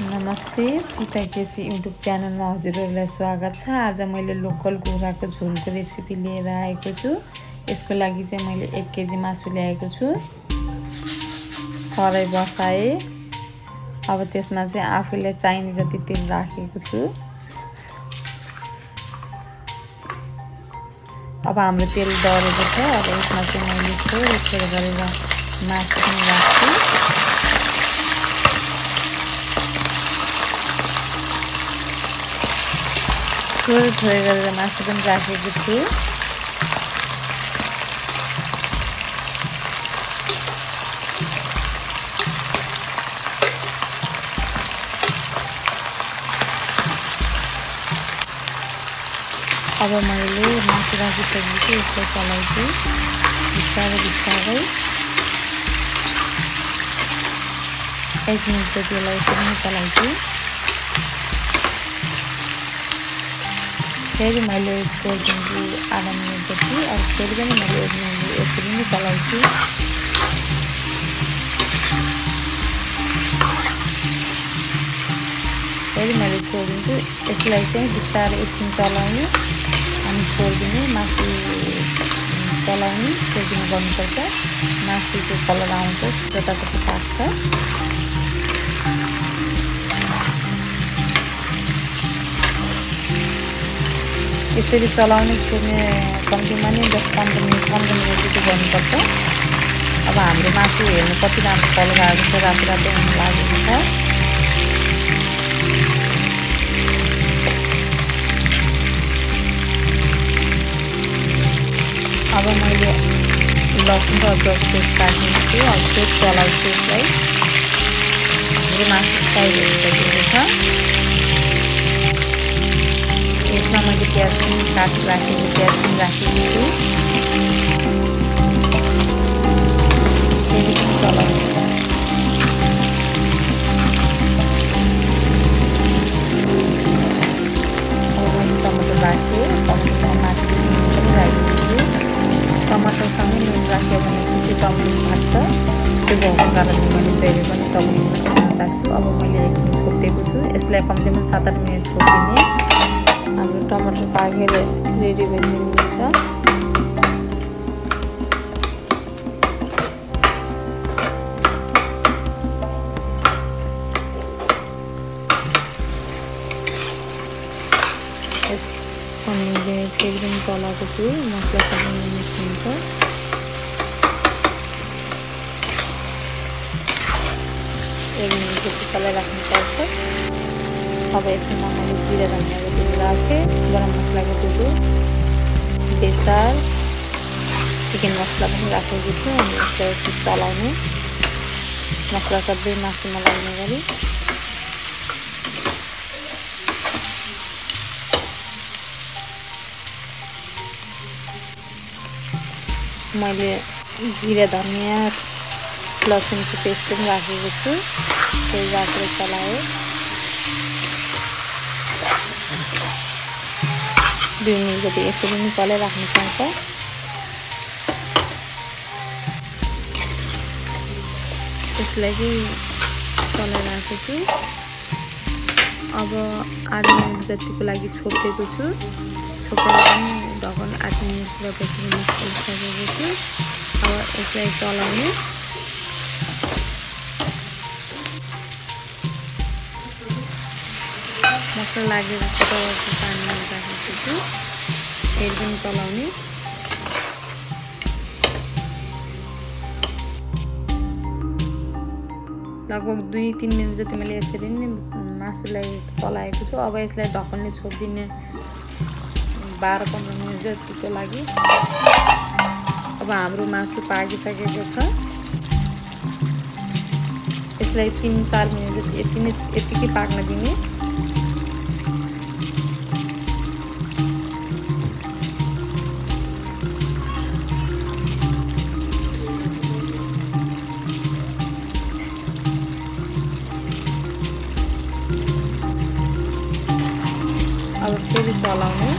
नमस्ते, सीता केसी युट्युब च्यानलमा हजुरहरूलाई स्वागत छ। आज मैले लोकल कुखुराको झोलको रेसिपी लिएर आएको छु। यसको लागि चाहिँ मैले 1 केजी मासु ल्याएको छु। कराई बसाए। अब त्यसमा चाहिँ आफूलाई चाहिने जति तेल राखेको छु। अब हाम्रो तेल डढेको छ। अब यसमा चाहिँ मैले थोरै गरेर मासु पनि राख्छु। थोरै गरेर मासु पनि राखेको छु। अब मैले मासु राखिसकेपछि यसलाई चलाउँछु बिस्तारै 1 मिनट जति यसलाई यसरी चलाउँछु। फेरि मैले छोडिदिन्छु आधा मिनट जति। अब फेरि पनि मैले 1 मिनट यसरी नै चलाउँछु। फेरि मैले छोडिदिन्छु। यसलाई चाहिँ बिस्तारै एकछिन चलाउनु अनि छोडिदिनु। मासु चलाउनु छोडिदिनु गर्नुपर्छ। मासुको कलर आउँछ, जताततै पाक्छ। यसरी चलाउने छोड्ने कम्तीमा नै 10-15 मिनट जति गर्नुपर्छ। अब हाम्रो मासु हेर्नु कति राम्रो कलर आएको छ, रातो हुन लागेको छ। अब मैले लसुन र अदरक पेस्ट राखेको छु। अब फेरि चलाउँछु यसलाई। मेरो मासु फ्राई भइसकेको छ। यसमा मैले प्याज पनि काटेर राखेको छु। फेरि पनि चलाउँछु। अब मैले टमाटर राखेँ। टमाटरमा माथि नुन पनि राखेको छु। टमाटरसँगै नुन राख्यो भने चाहिँ टमाटर फाट्छ। त्यो भएको कारणले मैले जहिले पनि टमाटरमा नुन राख्छु। अब मैले एकछिन छोपिदिएको छु। यसलाई कम्तीमा 7-8 मिनट छोपिदिने। हाम्रो टमाटर पाकेर रेडी भइसकेको छ। मैले फेरि पनि चलाएको छु। मसला सबै मिक्स हुन्छ। मसला राख्नुपर्छ। अब यसमा मैले जिरा धनियाँको धुलो राखेँ, गरम मसलाको धुलो, बेसार, चिकन मसला पनि राखेको छु। अनि यसलाई चलाउने मसला सबै मासुमा लाग्ने गरी। मैले जिरा धनियाँ लसुनको पेस्ट पनि राखेको छु। त्यही राखेर चलाएँ। 2 मिनट जति यसरी नै चलाइराख्नुपर्छ। यसलाई चाहिँ चलाइराखेको छु। अब 8 मिनट जतिको लागि छोपेको छु। छोपेर पनि ढकन 8 मिनट जतिको छोपिसकेको छु। अब यसलाई चलाउने। मसला लागेर पानीमा राखेको छु। फेरि पनि चलाउने। लगभग 2-3 मिनट जति मैले यसरी नै मासुलाई चलाएको छु। अब यसलाई ढक्कनले छोपिदिने 12-15 मिनट जतिको लागि। अब हाम्रो मासु पाकिसकेको छ। यसलाई 3-4 मिनट जति यतिकै पाक्न दिने। अब फेरि चलाउने।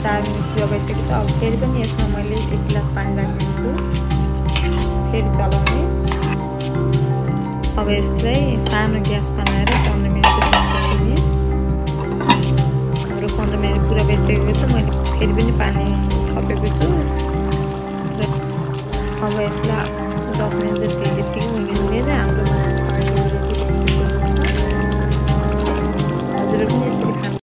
4 मिनट लगाइसकेको छ। अब फेरि पनि यसमा मैले 1 गिलास पानी फेरि चलाउने। अब यसलाई सानो ग्यास बनाएर 15 मिनट पकाउने। हाम्रो 15 मिनट पुरा भइसकेको छ। मैले फेरि पनि पानी थपेको छु। अब यसलाई 10 मिनट जति